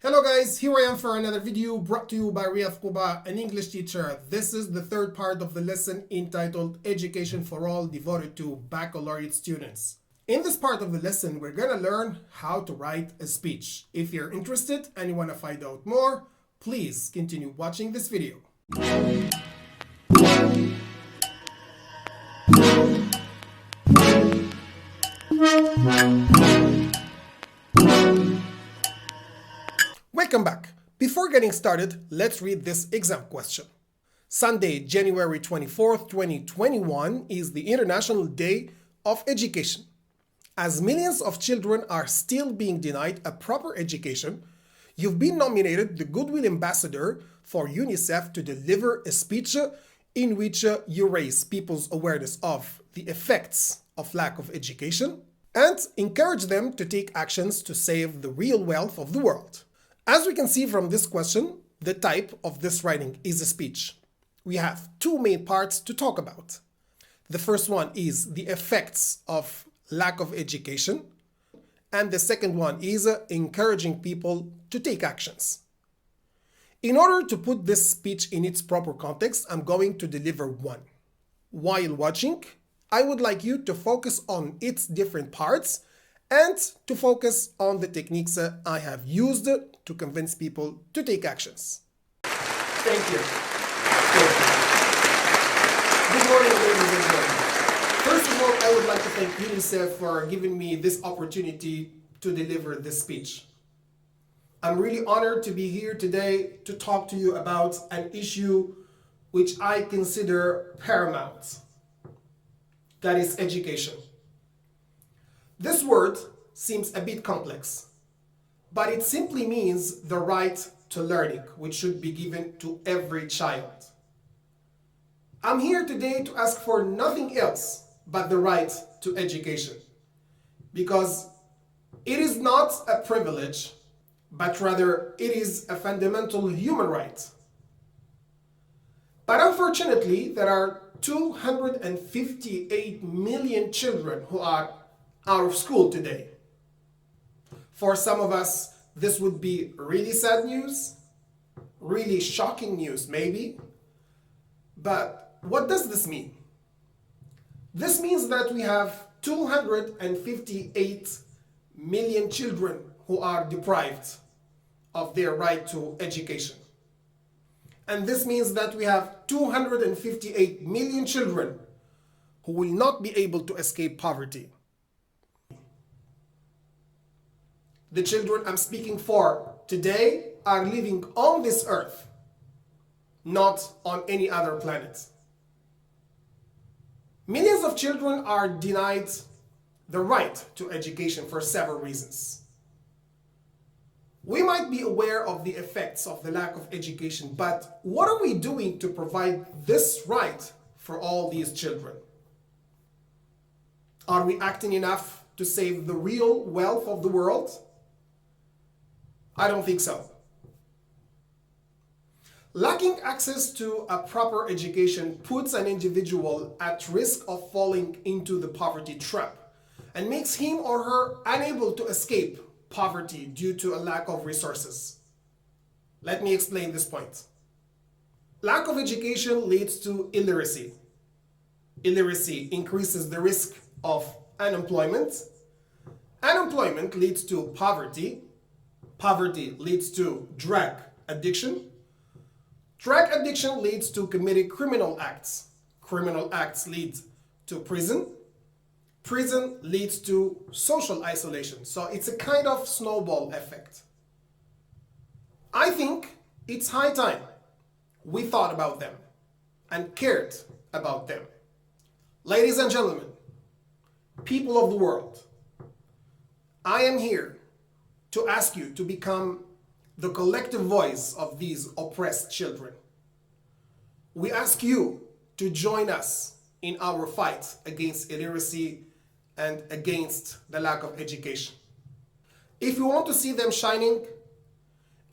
Hello guys, here I am for another video brought to you by Riyadh Kuba, an English teacher. This is the third part of the lesson entitled Education for All, devoted to baccalaureate students. In this part of the lesson, we're gonna learn how to write a speech. If you're interested and you wanna find out more, please continue watching this video. Welcome back. Before getting started, let's read this exam question. Sunday, January 24th, 2021 is the International Day of Education. As millions of children are still being denied a proper education, you've been nominated the Goodwill Ambassador for UNICEF to deliver a speech in which you raise people's awareness of the effects of lack of education and encourage them to take actions to save the real wealth of the world. As we can see from this question, the type of this writing is a speech. We have two main parts to talk about. The first one is the effects of lack of education, and the second one is encouraging people to take actions. In order to put this speech in its proper context, I'm going to deliver one. While watching, I would like you to focus on its different parts and to focus on the techniques I have used to convince people to take actions. Thank you. Good morning, ladies and gentlemen. First of all, I would like to thank UNICEF for giving me this opportunity to deliver this speech. I'm really honored to be here today to talk to you about an issue which I consider paramount. That is education. This word seems a bit complex, but it simply means the right to learning, which should be given to every child. I'm here today to ask for nothing else but the right to education, because it is not a privilege, but rather it is a fundamental human right. But unfortunately, there are 258 million children who are out of school today. For some of us, this would be really sad news, really shocking news maybe. But what does this mean? This means that we have 258 million children who are deprived of their right to education. And this means that we have 258 million children who will not be able to escape poverty. The children I'm speaking for today are living on this earth, not on any other planet. Millions of children are denied the right to education for several reasons. We might be aware of the effects of the lack of education, but what are we doing to provide this right for all these children? Are we acting enough to save the real wealth of the world? I don't think so. Lacking access to a proper education puts an individual at risk of falling into the poverty trap and makes him or her unable to escape poverty due to a lack of resources. Let me explain this point. Lack of education leads to illiteracy. Illiteracy increases the risk of unemployment. Unemployment leads to poverty. Poverty leads to drug addiction. Drug addiction leads to committing criminal acts. Criminal acts lead to prison. Prison leads to social isolation. So it's a kind of snowball effect. I think it's high time we thought about them and cared about them. Ladies and gentlemen, people of the world, I am here to ask you to become the collective voice of these oppressed children. We ask you to join us in our fight against illiteracy and against the lack of education. If we want to see them shining,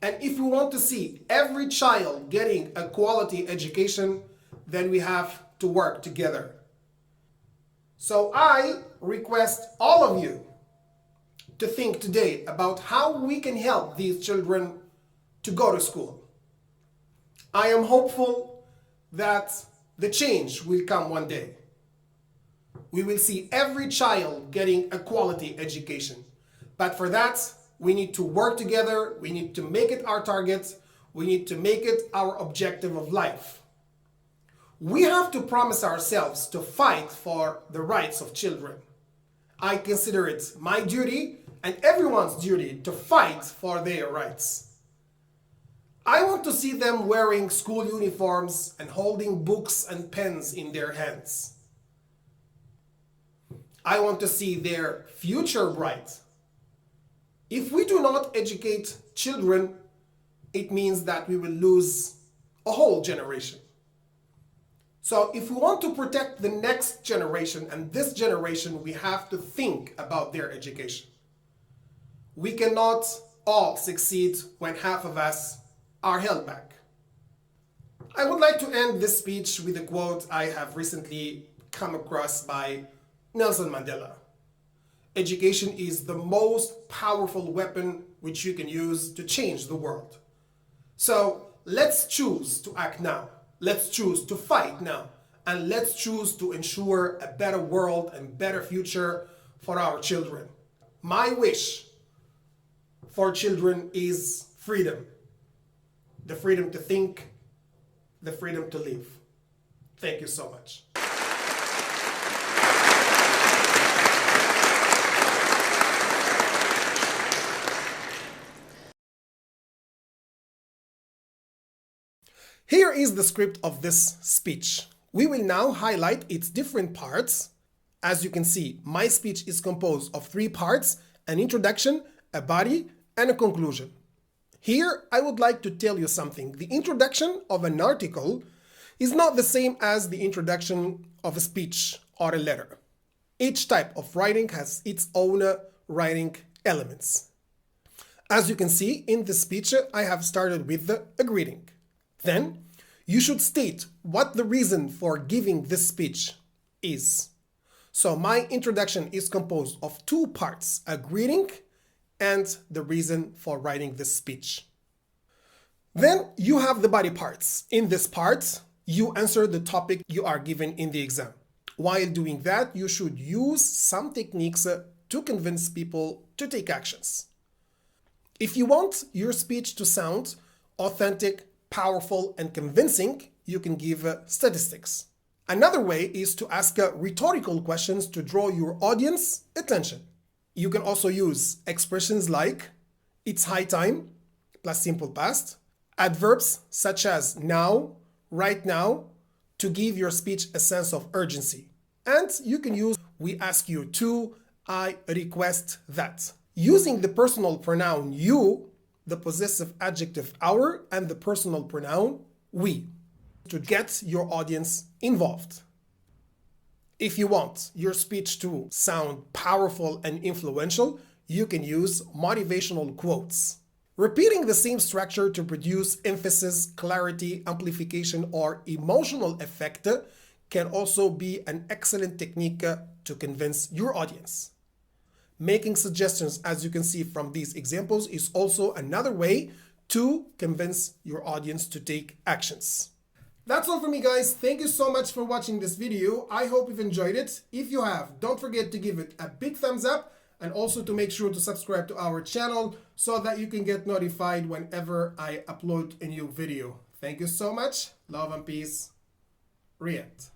and if we want to see every child getting a quality education, then we have to work together. So I request all of you to think today about how we can help these children to go to school. I am hopeful that the change will come one day. We will see every child getting a quality education. But for that, we need to work together. We need to make it our target. We need to make it our objective of life. We have to promise ourselves to fight for the rights of children. I consider it my duty and everyone's duty to fight for their rights. I want to see them wearing school uniforms and holding books and pens in their hands. I want to see their future bright. If we do not educate children, it means that we will lose a whole generation. So if we want to protect the next generation and this generation, we have to think about their education. We cannot all succeed when half of us are held back. I would like to end this speech with a quote I have recently come across by Nelson Mandela. Education is the most powerful weapon which you can use to change the world. So let's choose to act now. Let's choose to fight now. And let's choose to ensure a better world and better future for our children. My wish for children is freedom. The freedom to think, the freedom to live. Thank you so much. Here is the script of this speech. We will now highlight its different parts. As you can see, my speech is composed of 3 parts: an introduction, a body, and a conclusion. Here, I would like to tell you something. The introduction of an article is not the same as the introduction of a speech or a letter. Each type of writing has its own writing elements. As you can see in this speech, I have started with a greeting. Then, you should state what the reason for giving this speech is. So my introduction is composed of 2 parts, a greeting and the reason for writing this speech. Then you have the body parts. In this part, you answer the topic you are given in the exam. While doing that, you should use some techniques to convince people to take actions. If you want your speech to sound authentic, powerful, and convincing, you can give statistics. Another way is to ask rhetorical questions to draw your audience attention. You can also use expressions like "it's high time" plus simple past, adverbs such as now, right now, to give your speech a sense of urgency. And you can use "we ask you to," "I request that." Using the personal pronoun you, the possessive adjective our, and the personal pronoun we to get your audience involved. If you want your speech to sound powerful and influential, you can use motivational quotes. Repeating the same structure to produce emphasis, clarity, amplification, or emotional effect can also be an excellent technique to convince your audience. Making suggestions, as you can see from these examples, is also another way to convince your audience to take actions. That's all for me, guys. Thank you so much for watching this video. I hope you've enjoyed it. If you have, don't forget to give it a big thumbs up and also to make sure to subscribe to our channel so that you can get notified whenever I upload a new video. Thank you so much. Love and peace. Riyadh.